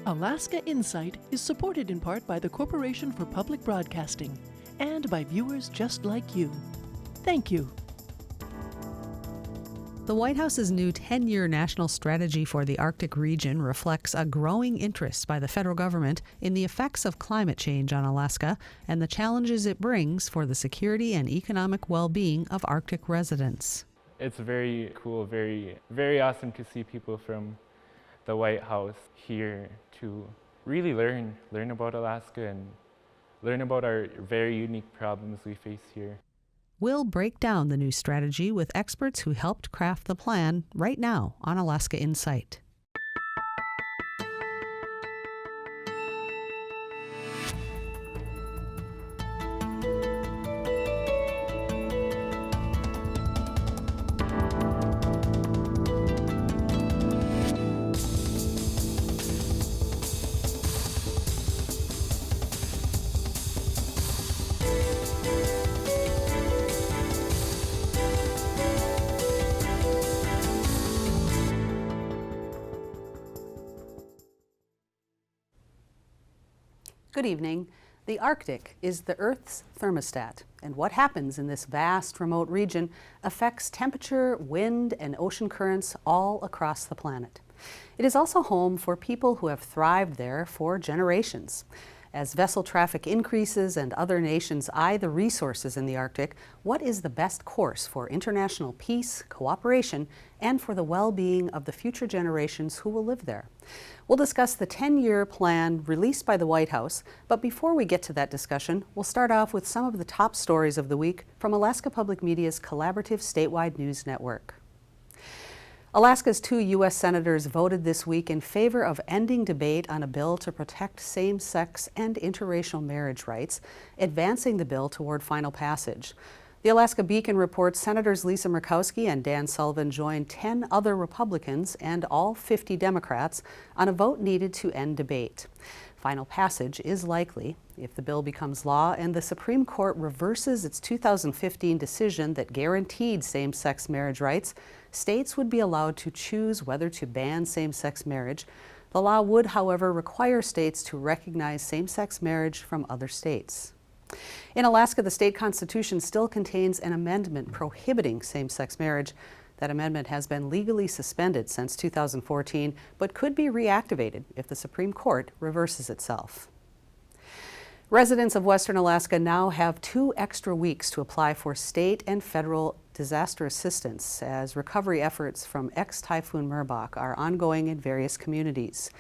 Alaska Insight is supported in part by the Corporation for Public Broadcasting and by viewers just like you. Thank you. The White House's new 10-year national strategy for the Arctic region reflects a growing interest by the federal government in the effects of climate change on Alaska and the challenges it brings for the security and economic well-being of Arctic residents. It's very cool, very awesome to see people from the White House here to really learn about Alaska and learn about our very unique problems we face here. We'll break down the new strategy with experts who helped craft the plan right now on Alaska Insight. Good evening. The Arctic is the Earth's thermostat, and what happens in this vast remote region affects temperature, wind, and ocean currents all across the planet. It is also home for people who have thrived there for generations. As vessel traffic increases and other nations eye the resources in the Arctic, what is the best course for international peace, cooperation, and for the well-being of the future generations who will live there? We'll discuss the 10-year plan released by the White House, but before we get to that discussion, we'll start off with some of the top stories of the week from Alaska Public Media's collaborative statewide news network. Alaska's 2 U.S. senators voted this week in favor of ending debate on a bill to protect same-sex and interracial marriage rights, advancing the bill toward final passage. The Alaska Beacon reports Senators Lisa Murkowski and Dan Sullivan joined 10 other Republicans and all 50 Democrats on a vote needed to end debate. Final passage is likely if the bill becomes law and the Supreme Court reverses its 2015 decision that guaranteed same-sex marriage rights. States would be allowed to choose whether to ban same-sex marriage. The law would, however, require states to recognize same-sex marriage from other states. In Alaska, the state constitution still contains an amendment prohibiting same-sex marriage. That amendment has been legally suspended since 2014, but could be reactivated if the Supreme Court reverses itself. Residents of Western Alaska now have 2 extra weeks to apply for state and federal disaster assistance as recovery efforts from ex-Typhoon Merbok are ongoing in various communities.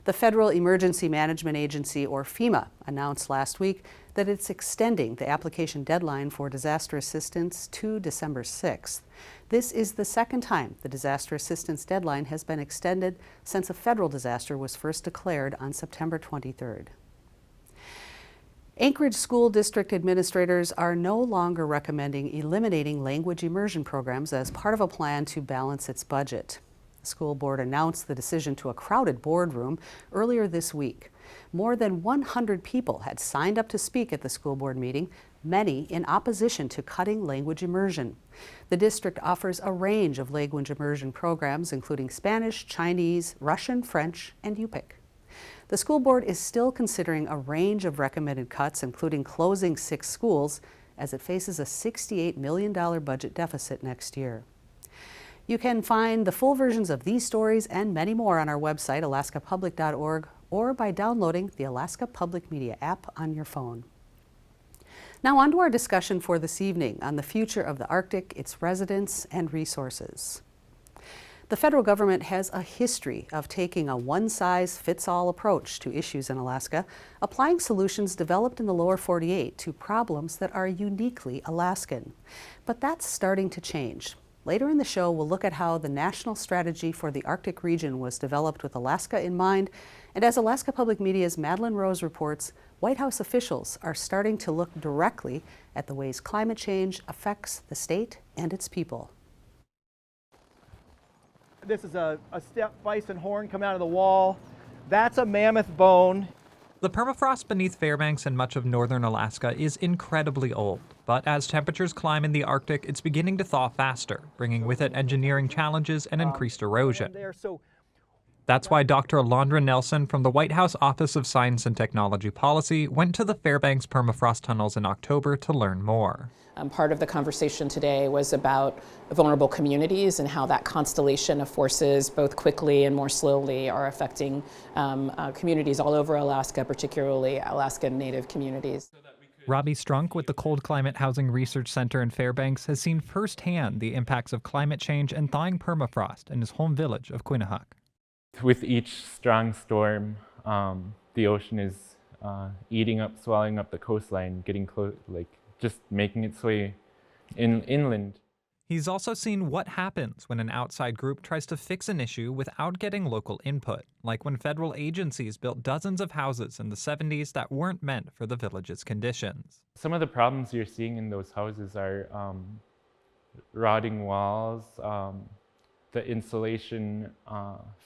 The Federal Emergency Management Agency, or FEMA, announced last week that it's extending the application deadline for disaster assistance to December 6th. This is the second time the disaster assistance deadline has been extended since a federal disaster was first declared on September 23rd. Anchorage School District administrators are no longer recommending eliminating language immersion programs as part of a plan to balance its budget. The school board announced the decision to a crowded boardroom earlier this week. More than 100 people had signed up to speak at the school board meeting, many in opposition to cutting language immersion. The district offers a range of language immersion programs, including Spanish, Chinese, Russian, French, and Yupik. The school board is still considering a range of recommended cuts, including closing 6 schools, as it faces a $68 million budget deficit next year. You can find the full versions of these stories and many more on our website, alaskapublic.org, or by downloading the Alaska Public Media app on your phone. Now on to our discussion for this evening on the future of the Arctic, its residents, and resources. The federal government has a history of taking a one-size-fits-all approach to issues in Alaska, applying solutions developed in the lower 48 to problems that are uniquely Alaskan. But that's starting to change. Later in the show, we'll look at how the national strategy for the Arctic region was developed with Alaska in mind, and as Alaska Public Media's Madeline Rose reports, White House officials are starting to look directly at the ways climate change affects the state and its people. This is a steppe bison horn coming out of the wall. That's a mammoth bone. The permafrost beneath Fairbanks and much of northern Alaska is incredibly old, but as temperatures climb in the Arctic, it's beginning to thaw faster, bringing with it engineering challenges and increased erosion. That's why Dr. Alondra Nelson from the White House Office of Science and Technology Policy went to the Fairbanks permafrost tunnels in October to learn more. Part of the conversation today was about vulnerable communities and how that constellation of forces, both quickly and more slowly, are affecting communities all over Alaska, particularly Alaskan Native communities. Robbie Strunk with the Cold Climate Housing Research Center in Fairbanks has seen firsthand the impacts of climate change and thawing permafrost in his home village of Quinnahuck. With each strong storm, the ocean is eating up, swallowing up the coastline, getting close, just making its way inland. He's also seen what happens when an outside group tries to fix an issue without getting local input, like when federal agencies built dozens of houses in the 70s that weren't meant for the village's conditions. Some of the problems you're seeing in those houses are rotting walls, the insulation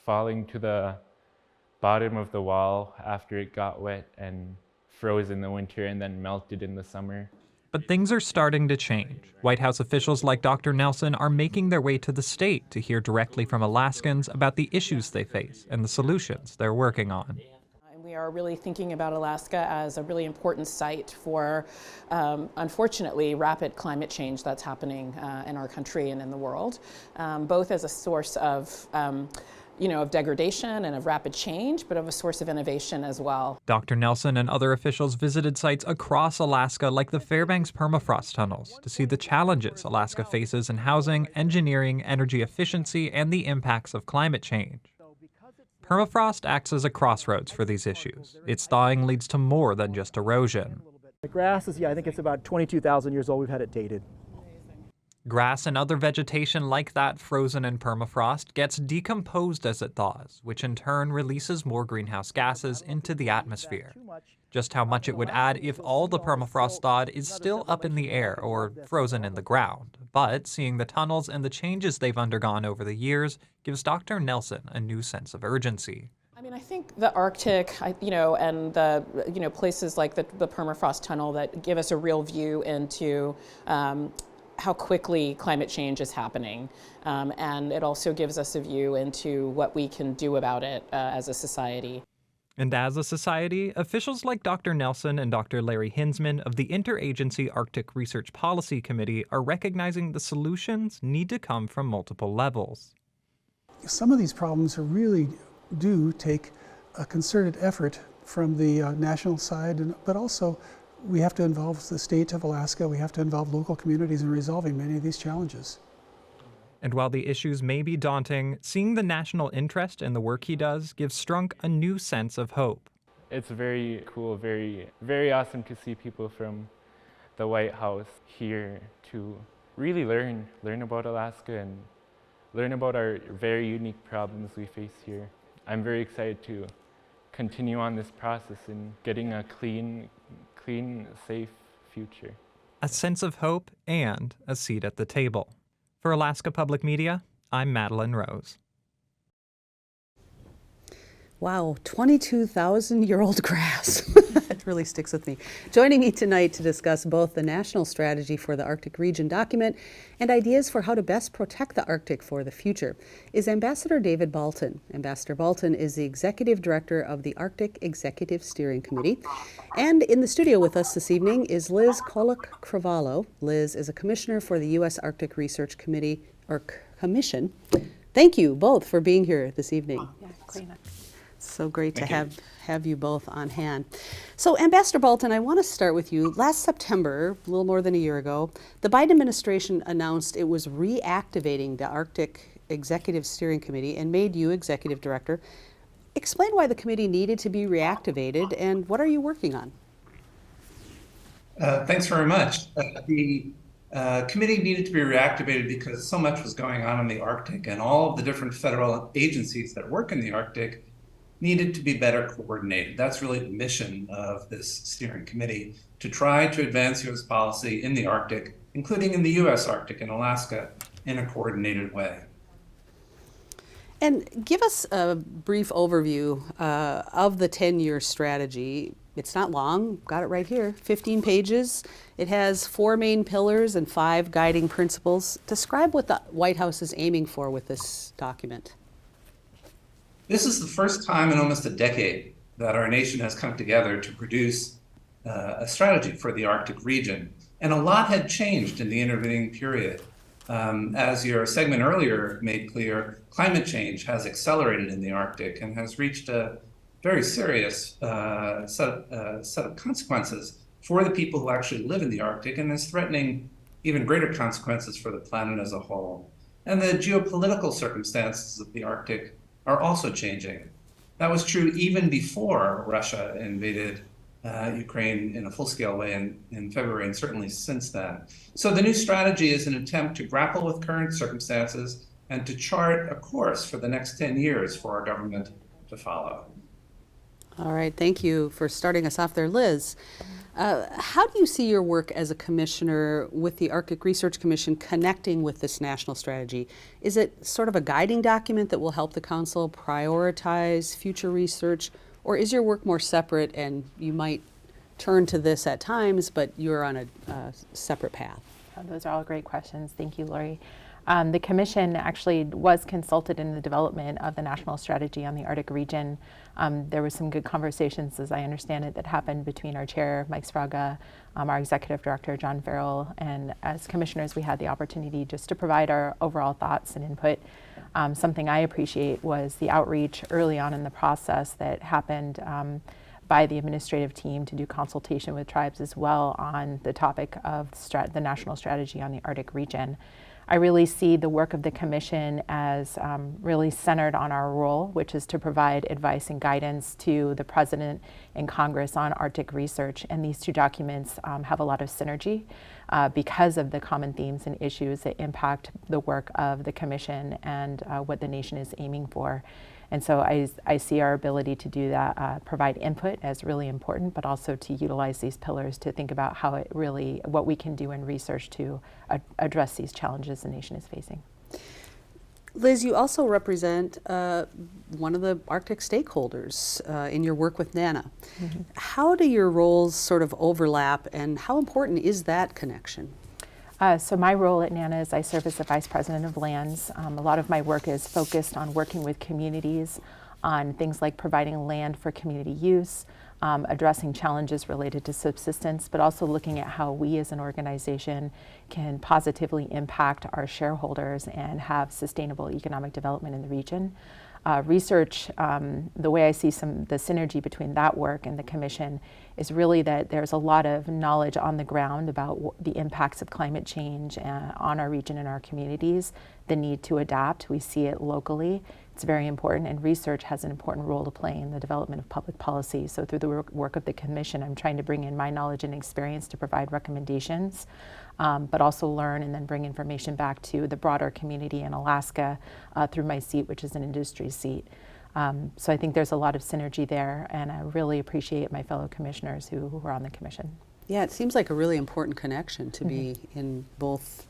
falling to the bottom of the wall after it got wet and froze in the winter and then melted in the summer. But things are starting to change. White House officials like Dr. Nelson are making their way to the state to hear directly from Alaskans about the issues they face and the solutions they're working on. We are really thinking about Alaska as a really important site for, unfortunately, rapid climate change that's happening in our country and in the world, both as a source of of degradation and of rapid change, but of a source of innovation as well. Dr. Nelson and other officials visited sites across Alaska like the Fairbanks permafrost tunnels to see the challenges Alaska faces in housing, engineering, energy efficiency, and the impacts of climate change. Permafrost acts as a crossroads for these issues. Its thawing leads to more than just erosion. The grass is, I think it's about 22,000 years old. We've had it dated. Grass and other vegetation like that frozen in permafrost gets decomposed as it thaws, which in turn releases more greenhouse gases into the atmosphere. Just how much it would add if all the permafrost thawed is still up in the air or frozen in the ground. But seeing the tunnels and the changes they've undergone over the years gives Dr. Nelson a new sense of urgency. I think the Arctic, and the, places like the permafrost tunnel that give us a real view into how quickly climate change is happening. And it also gives us a view into what we can do about it as a society. And as a society, officials like Dr. Nelson and Dr. Larry Hinsman of the Interagency Arctic Research Policy Committee are recognizing the solutions need to come from multiple levels. Some of these problems really do take a concerted effort from the national side, but also we have to involve the state of Alaska, we have to involve local communities in resolving many of these challenges. And while the issues may be daunting, seeing the national interest in the work he does gives Strunk a new sense of hope. It's very cool, very, very awesome to see people from the White House here to really learn about Alaska and learn about our very unique problems we face here. I'm very excited to continue on this process in getting a clean, safe future. A sense of hope and a seat at the table. For Alaska Public Media, I'm Madeline Rose. Wow, 22,000-year-old grass. That really sticks with me. Joining me tonight to discuss both the national strategy for the Arctic region document and ideas for how to best protect the Arctic for the future is Ambassador David Balton. Ambassador Balton is the Executive Director of the Arctic Executive Steering Committee. And in the studio with us this evening is Liz Kolek-Cravalho. Liz is a commissioner for the U.S. Arctic Research Committee, or Commission. Thank you both for being here this evening. Yeah, great. So great to have you both on hand. So Ambassador Balton, I want to start with you. Last September, a little more than a year ago, the Biden administration announced it was reactivating the Arctic Executive Steering Committee and made you executive director. Explain why the committee needed to be reactivated and what are you working on? Thanks very much. The committee needed to be reactivated because so much was going on in the Arctic, and all of the different federal agencies that work in the Arctic needed to be better coordinated. That's really the mission of this steering committee, to try to advance U.S. policy in the Arctic, including in the U.S. Arctic and Alaska, in a coordinated way. And give us a brief overview of the 10-year strategy. It's not long, got it right here, 15 pages. It has 4 main pillars and 5 guiding principles. Describe what the White House is aiming for with this document. This is the first time in almost a decade that our nation has come together to produce a strategy for the Arctic region. And a lot had changed in the intervening period. As your segment earlier made clear, climate change has accelerated in the Arctic and has reached a very serious set of consequences for the people who actually live in the Arctic, and is threatening even greater consequences for the planet as a whole. And the geopolitical circumstances of the Arctic are also changing. That was true even before Russia invaded Ukraine in a full-scale way in February, and certainly since then. So the new strategy is an attempt to grapple with current circumstances and to chart a course for the next 10 years for our government to follow. All right, thank you for starting us off there, Liz. How do you see your work as a commissioner with the Arctic Research Commission connecting with this national strategy? Is it sort of a guiding document that will help the council prioritize future research, or is your work more separate and you might turn to this at times, but you're on a separate path? Those are all great questions. Thank you, Lori. The Commission actually was consulted in the development of the national strategy on the Arctic region. There were some good conversations, as I understand it, that happened between our chair, Mike Sfraga, our executive director, John Farrell, and as commissioners, we had the opportunity just to provide our overall thoughts and input. Something I appreciate was the outreach early on in the process that happened by the administrative team to do consultation with tribes as well on the topic of the national strategy on the Arctic region. I really see the work of the Commission as really centered on our role, which is to provide advice and guidance to the President and Congress on Arctic research. And these two documents have a lot of synergy because of the common themes and issues that impact the work of the Commission and what the nation is aiming for. And so I see our ability to do that, provide input as really important, but also to utilize these pillars to think about how it really, what we can do in research to address these challenges the nation is facing. Liz, you also represent one of the Arctic stakeholders in your work with NANA. Mm-hmm. How do your roles sort of overlap, and how important is that connection? So my role at NANA is I serve as the Vice President of Lands. A lot of my work is focused on working with communities on things like providing land for community use, addressing challenges related to subsistence, but also looking at how we as an organization can positively impact our shareholders and have sustainable economic development in the region. Research, the way I see the synergy between that work and the Commission is really that there's a lot of knowledge on the ground about the impacts of climate change on our region and our communities, the need to adapt. We see it locally. It's very important, and research has an important role to play in the development of public policy. So through the work of the Commission, I'm trying to bring in my knowledge and experience to provide recommendations, but also learn and then bring information back to the broader community in Alaska through my seat, which is an industry seat. So I think there's a lot of synergy there, and I really appreciate my fellow commissioners who are on the Commission. Yeah, it seems like a really important connection to be in both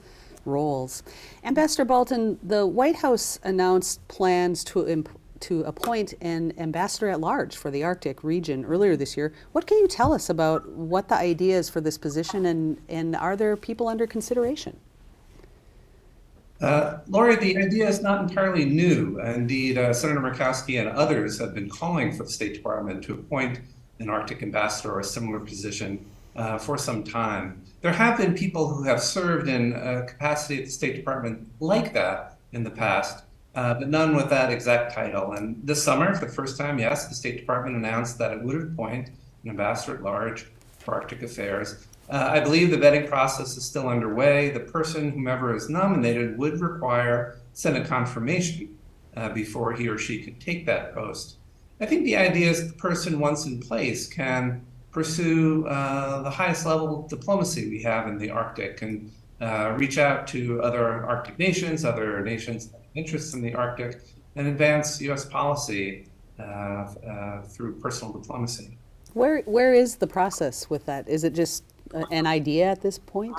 roles. Ambassador Bolton, the White House announced plans to appoint an ambassador at large for the Arctic region earlier this year. What can you tell us about what the idea is for this position, and are there people under consideration? Lori, the idea is not entirely new. Indeed, Senator Murkowski and others have been calling for the State Department to appoint an Arctic ambassador or a similar position for some time. There have been people who have served in capacity at the State Department like that in the past, but none with that exact title. And this summer, for the first time, yes, the State Department announced that it would appoint an ambassador at large for Arctic affairs. I believe the vetting process is still underway. The person, whomever is nominated, would require Senate confirmation before he or she could take that post. I think the idea is the person, once in place, can pursue the highest level of diplomacy we have in the Arctic and reach out to other Arctic nations, other nations that have interests in the Arctic, and advance U.S. policy through personal diplomacy. Where is the process with that? Is it just an idea at this point?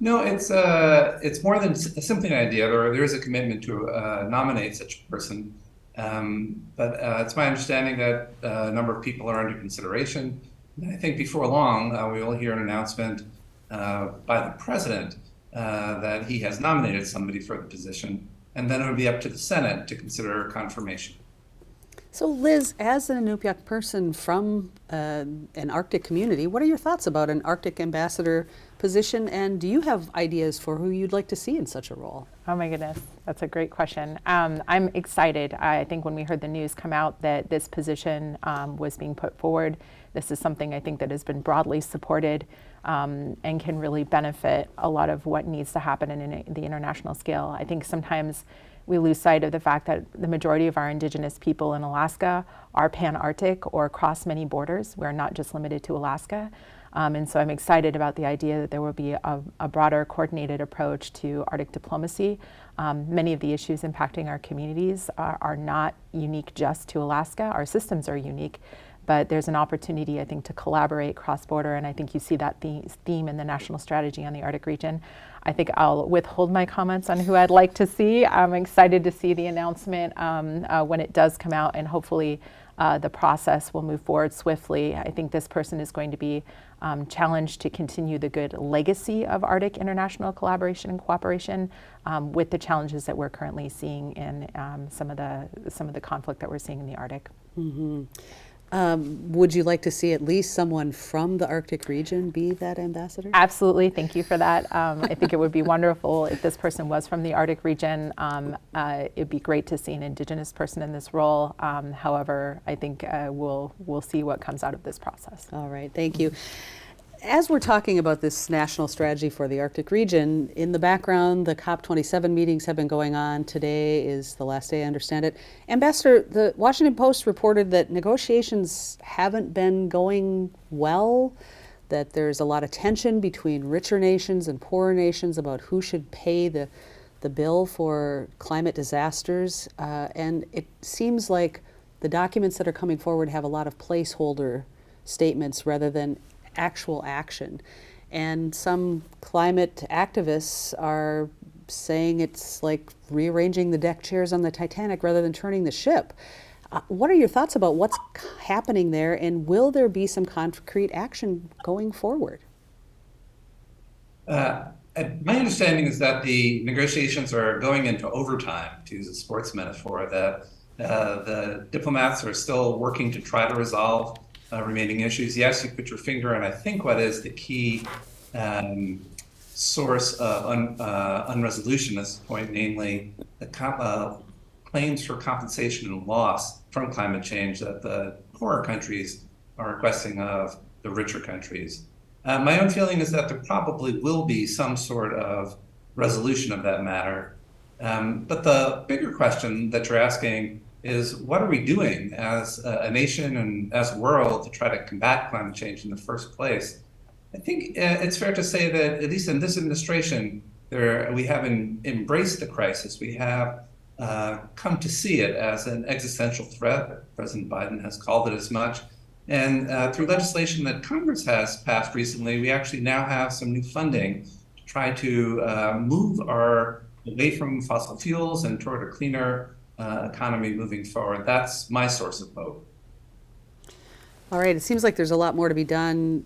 No, it's more than simply an idea. There is a commitment to nominate such a person. But it's my understanding that a number of people are under consideration. And I think before long, we will hear an announcement by the president that he has nominated somebody for the position, and then it would be up to the Senate to consider confirmation. So Liz, as an Inupiaq person from an Arctic community, what are your thoughts about an Arctic ambassador position, and do you have ideas for who you'd like to see in such a role? Oh my goodness, that's a great question. I'm excited. I think when we heard the news come out that this position was being put forward, this is something I think that has been broadly supported and can really benefit a lot of what needs to happen in the international scale. I think sometimes we lose sight of the fact that the majority of our indigenous people in Alaska are pan-Arctic or cross many borders. We're not just limited to Alaska. And so I'm excited about the idea that there will be a broader coordinated approach to Arctic diplomacy. Many of the issues impacting our communities are not unique just to Alaska. Our systems are unique, but there's an opportunity, I think, to collaborate cross-border, and I think you see that theme in the national strategy on the Arctic region. I think I'll withhold my comments on who I'd like to see. I'm excited to see the announcement when it does come out, and hopefully the process will move forward swiftly. I think this person is going to be challenged to continue the good legacy of Arctic international collaboration and cooperation with the challenges that we're currently seeing in some of the conflict that we're seeing in the Arctic. Mm-hmm. Would you like to see at least someone from the Arctic region be that ambassador? Absolutely, thank you for that. I think it would be wonderful if this person was from the Arctic region. It'd be great to see an Indigenous person in this role. However, I think we'll see what comes out of this process. All right, thank you. As we're talking about this national strategy for the Arctic region, in the background, the COP27 meetings have been going on. Today is the last day, I understand it. Ambassador, the Washington Post reported that negotiations haven't been going well, that there's a lot of tension between richer nations and poorer nations about who should pay the bill for climate disasters. And it seems like the documents that are coming forward have a lot of placeholder statements rather than actual action. And some climate activists are saying it's like rearranging the deck chairs on the Titanic rather than turning the ship. What are your thoughts about what's happening there, and will there be some concrete action going forward? My understanding is that the negotiations are going into overtime, to use a sports metaphor, that the diplomats are still working to try to resolve remaining issues. Yes, you put your finger on, I think, what is the key source of unresolution at this point, namely the claims for compensation and loss from climate change that the poorer countries are requesting of the richer countries. My own feeling is that there probably will be some sort of resolution of that matter. But the bigger question that you're asking is, what are we doing as a nation and as a world to try to combat climate change in the first place? I think it's fair to say that, at least in this administration, we have embraced the crisis. We have come to see it as an existential threat. President Biden has called it as much. And through legislation that Congress has passed recently, we actually now have some new funding to try to move away from fossil fuels and toward a cleaner economy moving forward. That's my source of hope. All right, it seems like there's a lot more to be done.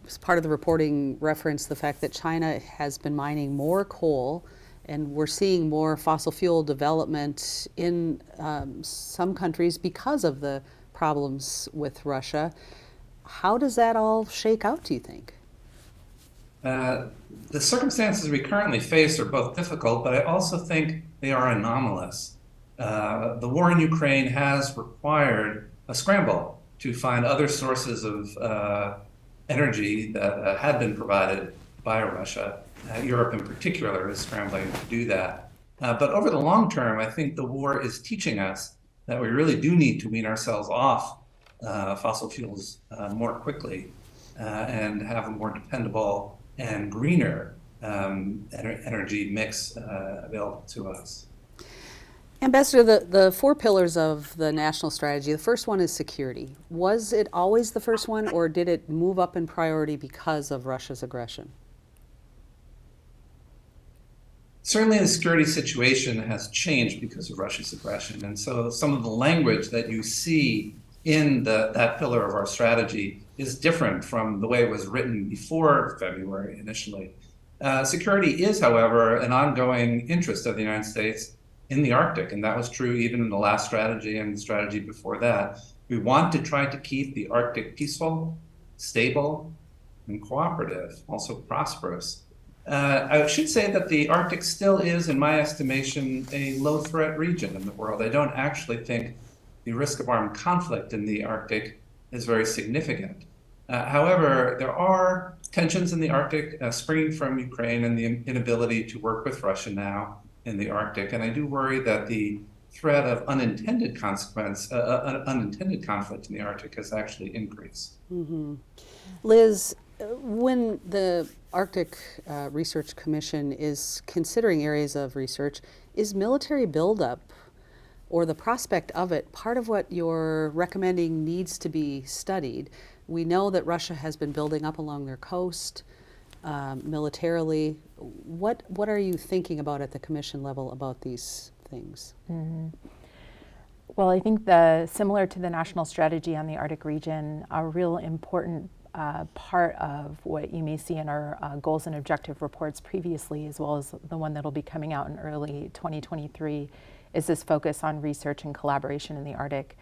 As part of the reporting referenced the fact that China has been mining more coal, and we're seeing more fossil fuel development in some countries because of the problems with Russia. How does that all shake out, do you think? The circumstances we currently face are both difficult, but I also think they are anomalous. The war in Ukraine has required a scramble to find other sources of energy that had been provided by Russia. Europe in particular is scrambling to do that. But over the long term, I think the war is teaching us that we really do need to wean ourselves off fossil fuels more quickly and have a more dependable and greener energy mix available to us. Ambassador, the four pillars of the national strategy, the first one is security. Was it always the first one, or did it move up in priority because of Russia's aggression? Certainly the security situation has changed because of Russia's aggression. And so some of the language that you see in that pillar of our strategy is different from the way it was written before February initially. Security is, however, an ongoing interest of the United States in the Arctic, and that was true even in the last strategy and the strategy before that. We want to try to keep the Arctic peaceful, stable, and cooperative, also prosperous. I should say that the Arctic still is, in my estimation, a low-threat region in the world. I don't actually think the risk of armed conflict in the Arctic is very significant. However, there are tensions in the Arctic springing from Ukraine and the inability to work with Russia now in the Arctic. And I do worry that the threat of unintended conflict in the Arctic has actually increased. Liz, when the Arctic Research Commission is considering areas of research, is military buildup or the prospect of it part of what you're recommending needs to be studied? We know that Russia has been building up along their coast militarily. What are you thinking about at the commission level about these things? Well, I think similar to the national strategy on the Arctic region, a real important part of what you may see in our goals and objective reports previously, as well as the one that'll be coming out in early 2023, is this focus on research and collaboration in the Arctic,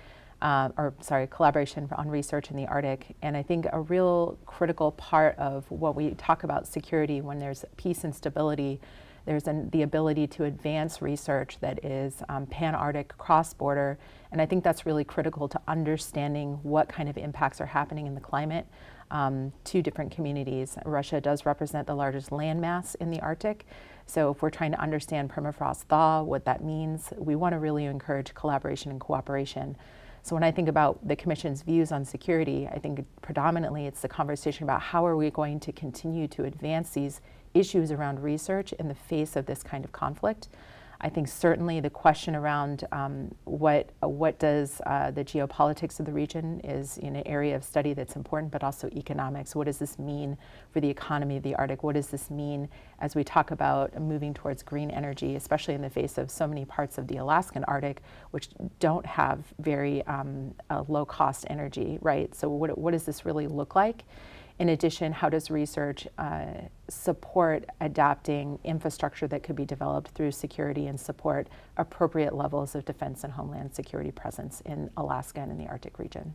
collaboration on research in the Arctic. And I think a real critical part of what we talk about security, when there's peace and stability, there's the ability to advance research that is pan-Arctic, cross-border, and I think that's really critical to understanding what kind of impacts are happening in the climate to different communities. Russia does represent the largest landmass in the Arctic, so if we're trying to understand permafrost thaw, what that means, we want to really encourage collaboration and cooperation. So when I think about the Commission's views on security, I think predominantly it's the conversation about how are we going to continue to advance these issues around research in the face of this kind of conflict. I think certainly the question around what does the geopolitics of the region is in an area of study that's important, but also economics. What does this mean for the economy of the Arctic? What does this mean as we talk about moving towards green energy, especially in the face of so many parts of the Alaskan Arctic, which don't have very low-cost energy, right? So what does this really look like? In addition, how does research support adapting infrastructure that could be developed through security and support appropriate levels of defense and homeland security presence in Alaska and in the Arctic region?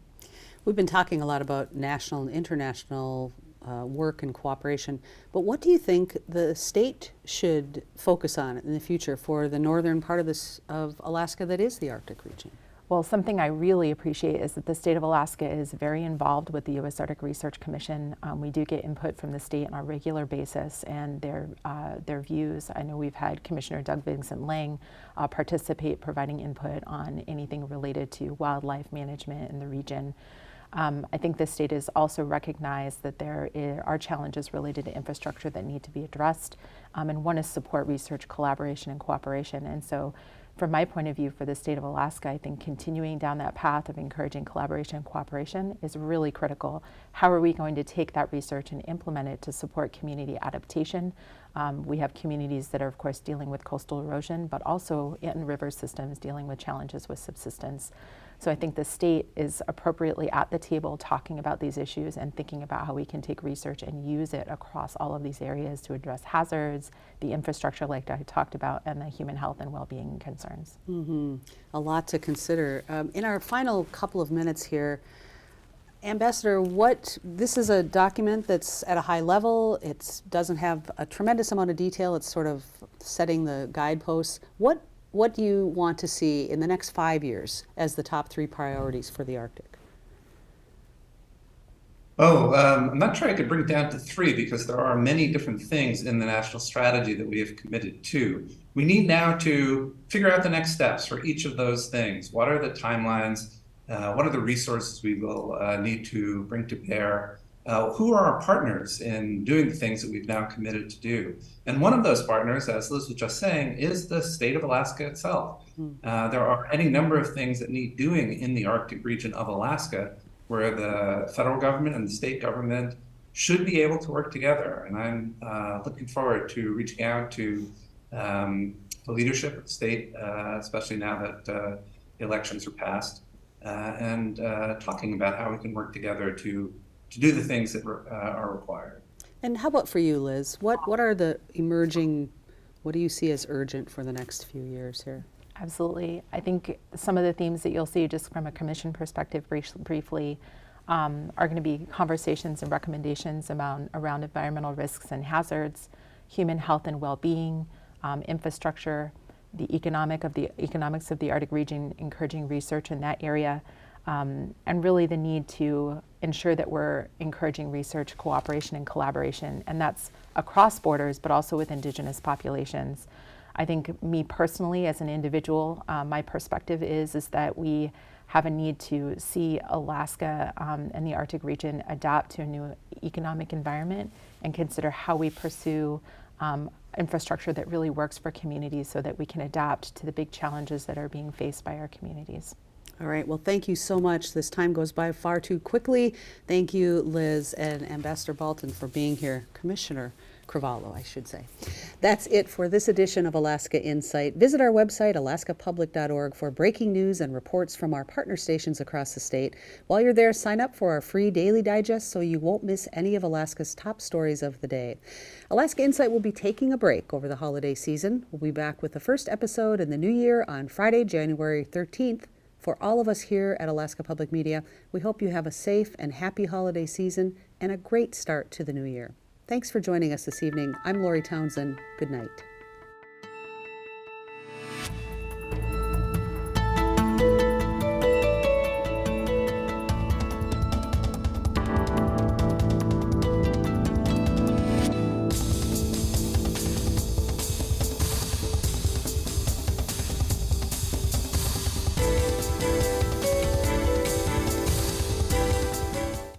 We've been talking a lot about national and international work and cooperation, but what do you think the state should focus on in the future for the northern part of Alaska that is the Arctic region? Well, something I really appreciate is that the state of Alaska is very involved with the U.S. Arctic Research Commission. We do get input from the state on a regular basis and their views. I know we've had Commissioner Doug Vincent Lang participate, providing input on anything related to wildlife management in the region. I think the state has also recognized that there are challenges related to infrastructure that need to be addressed, and one is support research, collaboration, and cooperation. And so from my point of view, for the state of Alaska, I think continuing down that path of encouraging collaboration and cooperation is really critical. How are we going to take that research and implement it to support community adaptation? We have communities that are, of course, dealing with coastal erosion, but also in river systems dealing with challenges with subsistence. So I think the state is appropriately at the table talking about these issues and thinking about how we can take research and use it across all of these areas to address hazards, the infrastructure like I talked about, and the human health and well-being concerns. A lot to consider. In our final couple of minutes here, Ambassador, this is a document that's at a high level. It doesn't have a tremendous amount of detail. It's sort of setting the guideposts. What do you want to see in the next 5 years as the top 3 priorities for the Arctic? I'm not sure I could bring it down to 3 because there are many different things in the national strategy that we have committed to. We need now to figure out the next steps for each of those things. What are the timelines? What are the resources we will need to bring to bear? Who are our partners in doing the things that we've now committed to do? And one of those partners, as Liz was just saying, is the state of Alaska itself. There are any number of things that need doing in the Arctic region of Alaska where the federal government and the state government should be able to work together. And I'm looking forward to reaching out to the leadership of the state, especially now that the elections are passed, and talking about how we can work together to do the things that are required. And how about for you, Liz? What are the emerging, what do you see as urgent for the next few years here? Absolutely. I think some of the themes that you'll see just from a commission perspective briefly are going to be conversations and recommendations around environmental risks and hazards, human health and well-being, infrastructure, the economics of the Arctic region, encouraging research in that area, and really the need to ensure that we're encouraging research, cooperation, and collaboration, and that's across borders, but also with Indigenous populations. I think me personally as an individual, my perspective is that we have a need to see Alaska and the Arctic region adapt to a new economic environment and consider how we pursue infrastructure that really works for communities so that we can adapt to the big challenges that are being faced by our communities. All right, well, thank you so much. This time goes by far too quickly. Thank you, Liz and Ambassador Balton, for being here. Commissioner Cravalho, I should say. That's it for this edition of Alaska Insight. Visit our website, alaskapublic.org, for breaking news and reports from our partner stations across the state. While you're there, sign up for our free daily digest so you won't miss any of Alaska's top stories of the day. Alaska Insight will be taking a break over the holiday season. We'll be back with the first episode in the new year on Friday, January 13th. For all of us here at Alaska Public Media, we hope you have a safe and happy holiday season and a great start to the new year. Thanks for joining us this evening. I'm Lori Townsend. Good night.